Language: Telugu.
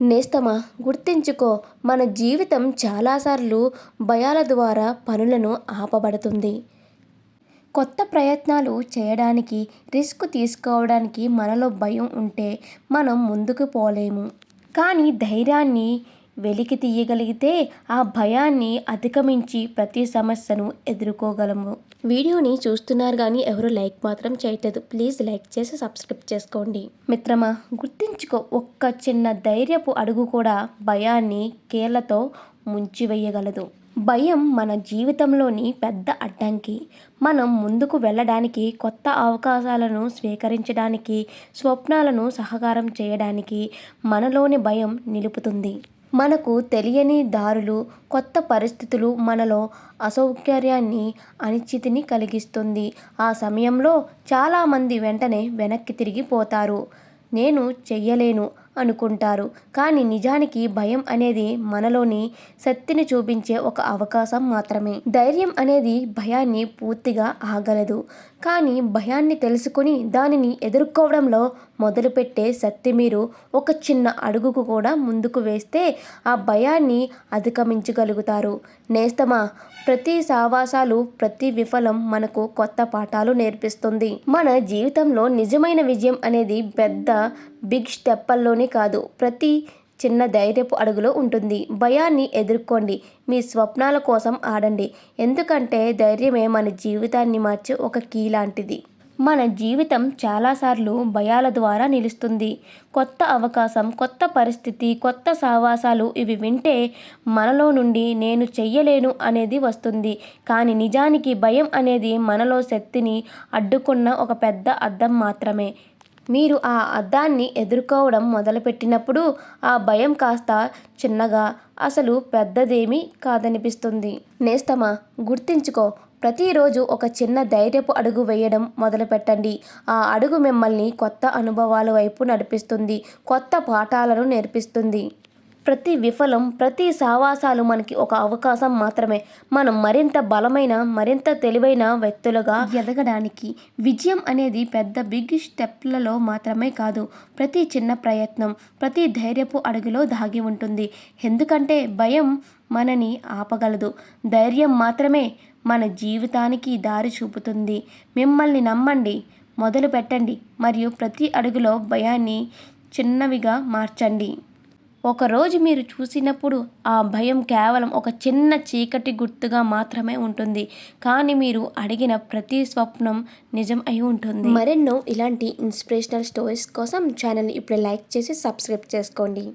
నేస్తమా, గుర్తించుకో, మన జీవితం చాలాసార్లు భయాల ద్వారా పనులను ఆపబడుతుంది. కొత్త ప్రయత్నాలు చేయడానికి, రిస్క్ తీసుకోవడానికి మనలో భయం ఉంటే మనం ముందుకు పోలేము. కానీ ధైర్యాన్ని వెలికి తీయగలిగితే ఆ భయాన్ని అధిగమించి ప్రతి సమస్యను ఎదుర్కోగలము. వీడియోని చూస్తున్నారు కానీ ఎవరు లైక్ మాత్రం చేయట్లేదు. ప్లీజ్ లైక్ చేసి సబ్స్క్రైబ్ చేసుకోండి. మిత్రమా, గుర్తించుకో, ఒక్క చిన్న ధైర్యపు అడుగు కూడా భయాన్ని కీళ్లతో ముంచివేయగలదు. భయం మన జీవితంలోని పెద్ద అడ్డంకి. మనం ముందుకు వెళ్ళడానికి, కొత్త అవకాశాలను స్వీకరించడానికి, స్వప్నాలను సహకారం చేయడానికి మనలోని భయం నిలుపుతుంది. మనకు తెలియని దారులు, కొత్త పరిస్థితులు మనలో అసౌకర్యాన్ని, అనిశ్చితిని కలిగిస్తుంది. ఆ సమయంలో చాలామంది వెంటనే వెనక్కి తిరిగిపోతారు. నేను చెయ్యలేను అనుకుంటారు. కానీ నిజానికి భయం అనేది మనలోని శక్తిని చూపించే ఒక అవకాశం మాత్రమే. ధైర్యం అనేది భయాన్ని పూర్తిగా ఆగలేదు. కానీ భయాన్ని తెలుసుకుని దానిని ఎదుర్కోవడంలో మొదలుపెట్టే శక్తి మీరు ఒక చిన్న అడుగుకు కూడా ముందుకు వేస్తే ఆ భయాన్ని అధిగమించగలుగుతారు. నేస్తమా, ప్రతి సావాసాలు, ప్రతి విఫలం మనకు కొత్త పాఠాలు నేర్పిస్తుంది. మన జీవితంలో నిజమైన విజయం అనేది పెద్ద బిగ్ స్టెప్పుల్లోనే కాదు, ప్రతి చిన్న ధైర్యపు అడుగులో ఉంటుంది. భయాన్ని ఎదుర్కోండి, మీ స్వప్నాల కోసం ఆడండి. ఎందుకంటే ధైర్యమే మన జీవితాన్ని మార్చే ఒక కీ లాంటిది. మన జీవితం చాలాసార్లు భయాల ద్వారా నిలుస్తుంది. కొత్త అవకాశం, కొత్త పరిస్థితి, కొత్త సావాసాలు ఇవి వింటే మనలో నుండి నేను చెయ్యలేను అనేది వస్తుంది. కానీ నిజానికి భయం అనేది మనలో శక్తిని అడ్డుకున్న ఒక పెద్ద అద్దం మాత్రమే. మీరు ఆ అద్దాన్ని ఎదుర్కోవడం మొదలుపెట్టినప్పుడు ఆ భయం కాస్త చిన్నగా, అసలు పెద్దదేమీ కాదనిపిస్తుంది. నేస్తమా, గుర్తించుకో, ప్రతిరోజు ఒక చిన్న ధైర్యపు అడుగు వేయడం మొదలుపెట్టండి. ఆ అడుగు మిమ్మల్ని కొత్త అనుభవాల వైపు నడిపిస్తుంది, కొత్త పాఠాలను నేర్పిస్తుంది. ప్రతి విఫలం, ప్రతి సావాసాలు మనకి ఒక అవకాశం మాత్రమే. మనం మరింత బలమైన, మరింత తెలివైన వ్యక్తులుగా ఎదగడానికి. విజయం అనేది పెద్ద బిగ్ స్టెప్లలో మాత్రమే కాదు, ప్రతి చిన్న ప్రయత్నం, ప్రతి ధైర్యపు అడుగులో దాగి ఉంటుంది. ఎందుకంటే భయం మనని ఆపగలదు, ధైర్యం మాత్రమే మన జీవితానికి దారి చూపుతుంది. మిమ్మల్ని నమ్మండి, మొదలు పెట్టండి మరియు ప్రతి అడుగులో భయాన్ని చిన్నవిగా మార్చండి. ఒకరోజు మీరు చూసినప్పుడు ఆ భయం కేవలం ఒక చిన్న చీకటి గుర్తుగా మాత్రమే ఉంటుంది. కానీ మీరు అడిగిన ప్రతి స్వప్నం నిజం అయి ఉంటుంది. మరెన్నో ఇలాంటి ఇన్స్పిరేషనల్ స్టోరీస్ కోసం ఛానల్ని ఇప్పుడే లైక్ చేసి సబ్స్క్రైబ్ చేసుకోండి.